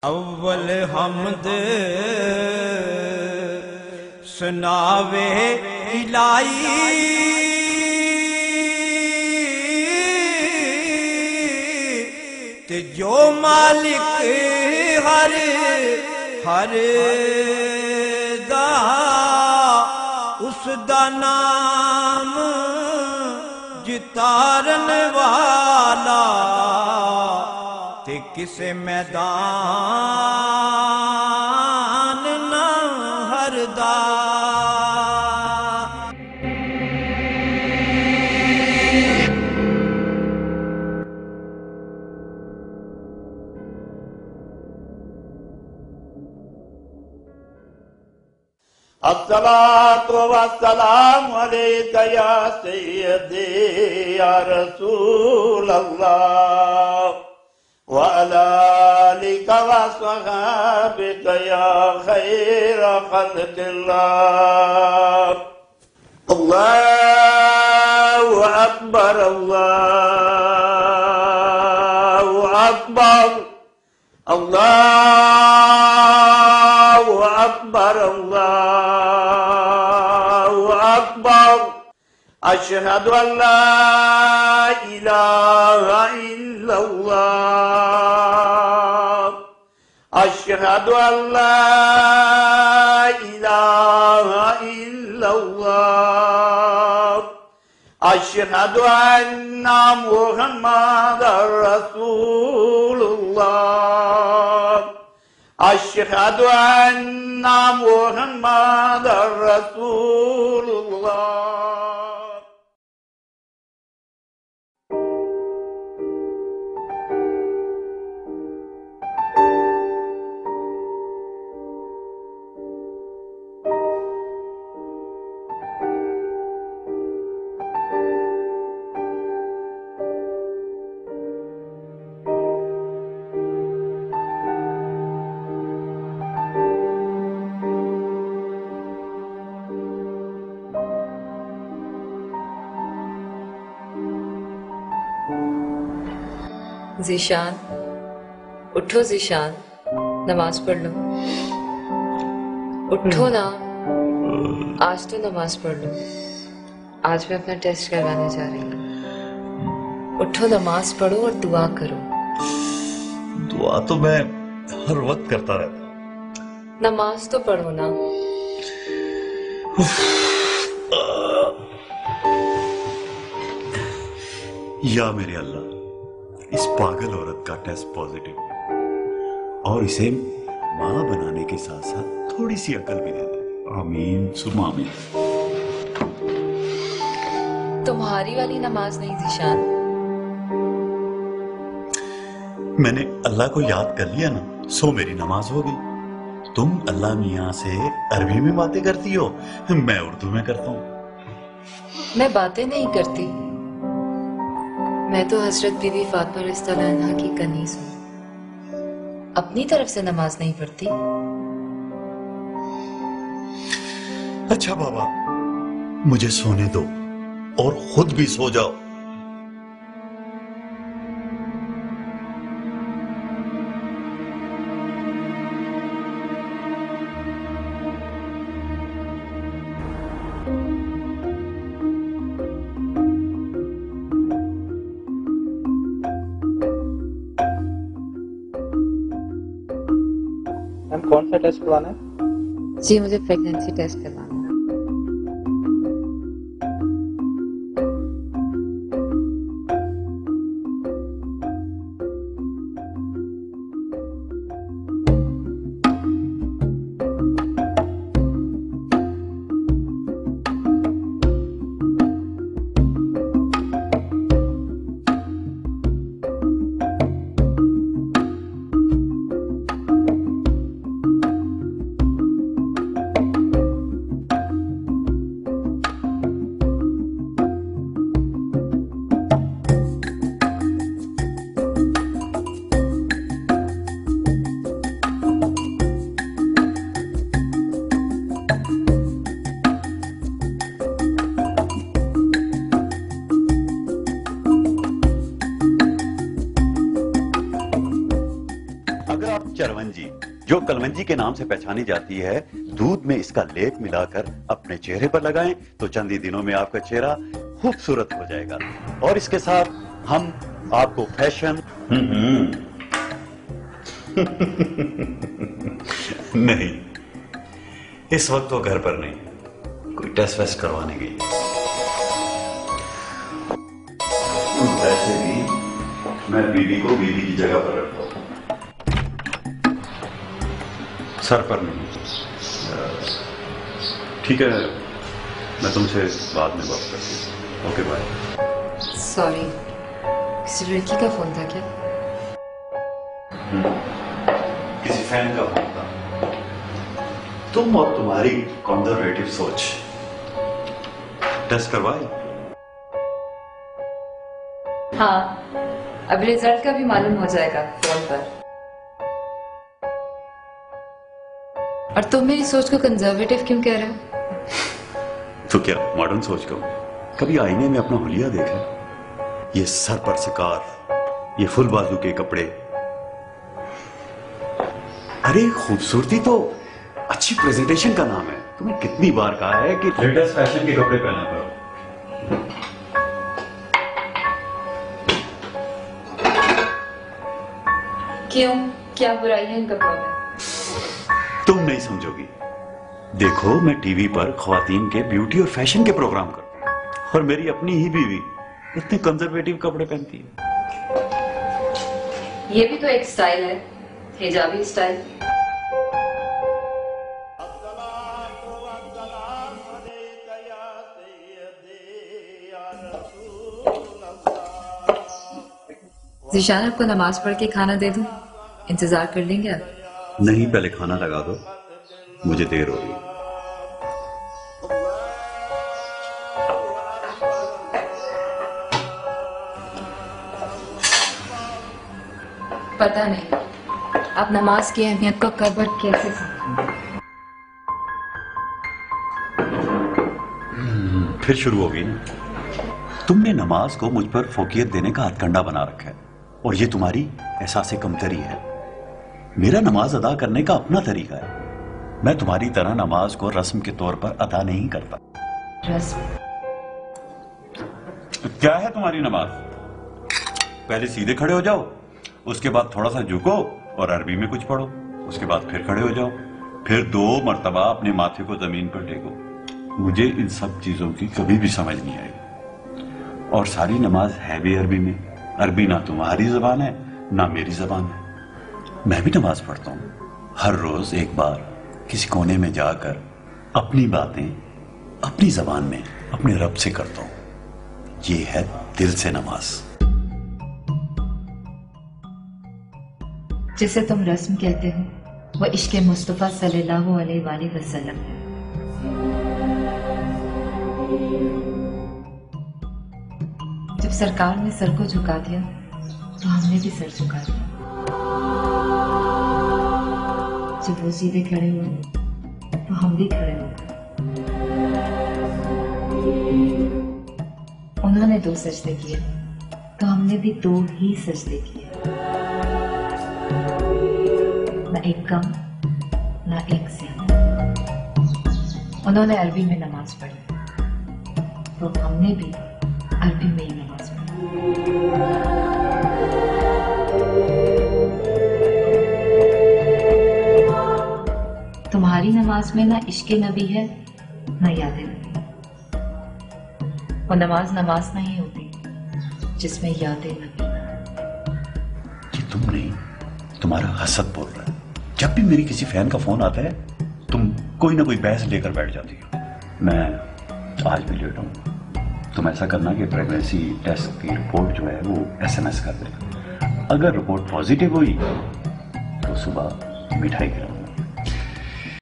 अव्वल हमद सुनावे इलाही, ते जो मालिक हर हर दा उस दा नाम जितारन वाला, ते किसे मैदान न हरदा। अस्सलातु वस्सलामु अलैका या सय्यदी या रसूल अल्लाह व अला आलिका व अस्हाबिका या खैर खल्क़िल्लाह। अल्लाहु अकबर, अल्लाहु अकबर, अल्लाहु अकबर, अल्लाहु अकबर। अशहदु अल्ला इलाहा इल्लल्लाह, अशहदु अल्ला इलाहा इल्लल्लाह, अशहदु अन्ना मुहम्मदर रसूलुल्लाह, अशहदु अन्ना मुहम्मदर रसूलुल्लाह। ज़ीशान, उठो ज़ीशान, नमाज पढ़ लो। उठो ना, आज तो नमाज पढ़ लो। आज मैं अपना टेस्ट करवाने जा रही हूँ। उठो, नमाज पढ़ो और दुआ करो। दुआ तो मैं हर वक्त करता रहता। नमाज तो पढ़ो ना। या मेरे अल्लाह, इस पागल औरत का टेस्ट पॉजिटिव है और इसे मां बनाने के साथ साथ थोड़ी सी अकल भी दे दे। आमीन सुम्मा आमीन। तुम्हारी वाली नमाज नहीं ज़ीशान। मैंने अल्लाह को याद कर लिया ना, सो मेरी नमाज हो गई। तुम अल्लाह मियाँ से अरबी में बातें करती हो, मैं उर्दू में करता हूँ। मैं बातें नहीं करती, मैं तो हजरत बीबी फातिमा रज़ियल्लाहु अन्हा की कनीज़ हूँ। अपनी तरफ से नमाज नहीं पढ़ती। अच्छा बाबा, मुझे सोने दो और खुद भी सो जाओ। मैम कौन सा टेस्ट करवाना है? जी, मुझे प्रेगनेंसी टेस्ट करवाना है। कलमंजी, जो कलमंजी के नाम से पहचानी जाती है, दूध में इसका लेप मिलाकर अपने चेहरे पर लगाएं तो चंद ही दिनों में आपका चेहरा खूबसूरत हो जाएगा। और इसके साथ हम आपको फैशन नहीं, इस वक्त वो घर पर नहीं, कोई टेस्ट वेस्ट करवाने गई। वैसे भी मैं बीवी को बीवी की जगह पर रखता हूं, सर पर नहीं। ठीक है, मैं तुमसे बाद में बात करती हूँ। Okay bye. सॉरी, किसी लड़की का फोन था क्या? किसी फैन का फोन था। तुम और तुम्हारी कंजर्वेटिव सोच। टेस्ट करवाए? हाँ, अब रिजल्ट का भी मालूम हो जाएगा फोन पर। और तुम मेरी सोच को कंजर्वेटिव क्यों कह रहे हो? तो क्या मॉडर्न सोच को? कभी आईने में अपना हुलिया देखा? ये सर पर सिकार, ये फुल बाजू के कपड़े। अरे खूबसूरती तो अच्छी प्रेजेंटेशन का नाम है। तुम्हें कितनी बार कहा है कि लेटेस्ट फैशन के कपड़े पहना करो। क्यों, क्या बुराई है इन कपड़ों में? तुम नहीं समझोगी। देखो, मैं टीवी पर ख्वातीन के ब्यूटी और फैशन के प्रोग्राम करता हूं, और मेरी अपनी ही बीवी इतने कंजर्वेटिव कपड़े पहनती है। ये भी तो एक स्टाइल है, हिजाबी स्टाइल। ज़ीशान, आपको नमाज पढ़ के खाना दे दूं? इंतजार कर लेंगे आप? नहीं, पहले खाना लगा दो, मुझे देर हो रही। पता नहीं आप नमाज की अहमियत को कब और कैसे समझेंगे। फिर शुरू होगी ना। तुमने नमाज को मुझ पर फोकियत देने का हथकंडा बना रखा है, और ये तुम्हारी एहसास कमतरी है। मेरा नमाज अदा करने का अपना तरीका है। मैं तुम्हारी तरह नमाज को रस्म के तौर पर अदा नहीं करता। रस्म? क्या है तुम्हारी नमाज? पहले सीधे खड़े हो जाओ, उसके बाद थोड़ा सा झुको और अरबी में कुछ पढ़ो, उसके बाद फिर खड़े हो जाओ, फिर 2 मर्तबा अपने माथे को जमीन पर टेको। मुझे इन सब चीजों की कभी भी समझ नहीं आई। और सारी नमाज है भी अरबी में। अरबी ना तुम्हारी जबान है ना मेरी जबान है। मैं भी नमाज पढ़ता हूं, हर रोज एक बार किसी कोने में जाकर अपनी बातें अपनी जबान में अपने रब से करता हूं। ये है दिल से नमाज। जिसे तुम रस्म कहते हो, वह इश्क़ मुस्तफ़ा सल्लल्लाहु अलैहि वसल्लम है। जब सरकार ने सर को झुका दिया तो हमने भी सर झुका दिया। जब वो सीधे खड़े हुए तो हम भी खड़े हो गए। उन्होंने 2 सजदे किए तो हमने भी 2 ही सजदे किए। ना एक कम ना एक ज्यादा। उन्होंने अरबी में नमाज पढ़ी तो हमने भी अरबी में ही नमाज पढ़ी। तुम्हारी नमाज में ना इश्क़ नबी है ना याद नबी। वो नमाज नमाज नहीं होती जिसमें याद नबी। ये तुम नहीं, तुम्हारा हसद बोल रहा है। जब भी मेरी किसी फैन का फोन आता है, तुम कोई ना कोई बहस लेकर बैठ जाती हो। मैं आज भी लेट हूँ। तुम ऐसा करना कि प्रेगनेंसी टेस्ट की रिपोर्ट जो है वो SMS कर देना। अगर रिपोर्ट पॉजिटिव हुई तो सुबह मिठाई खिलाओ।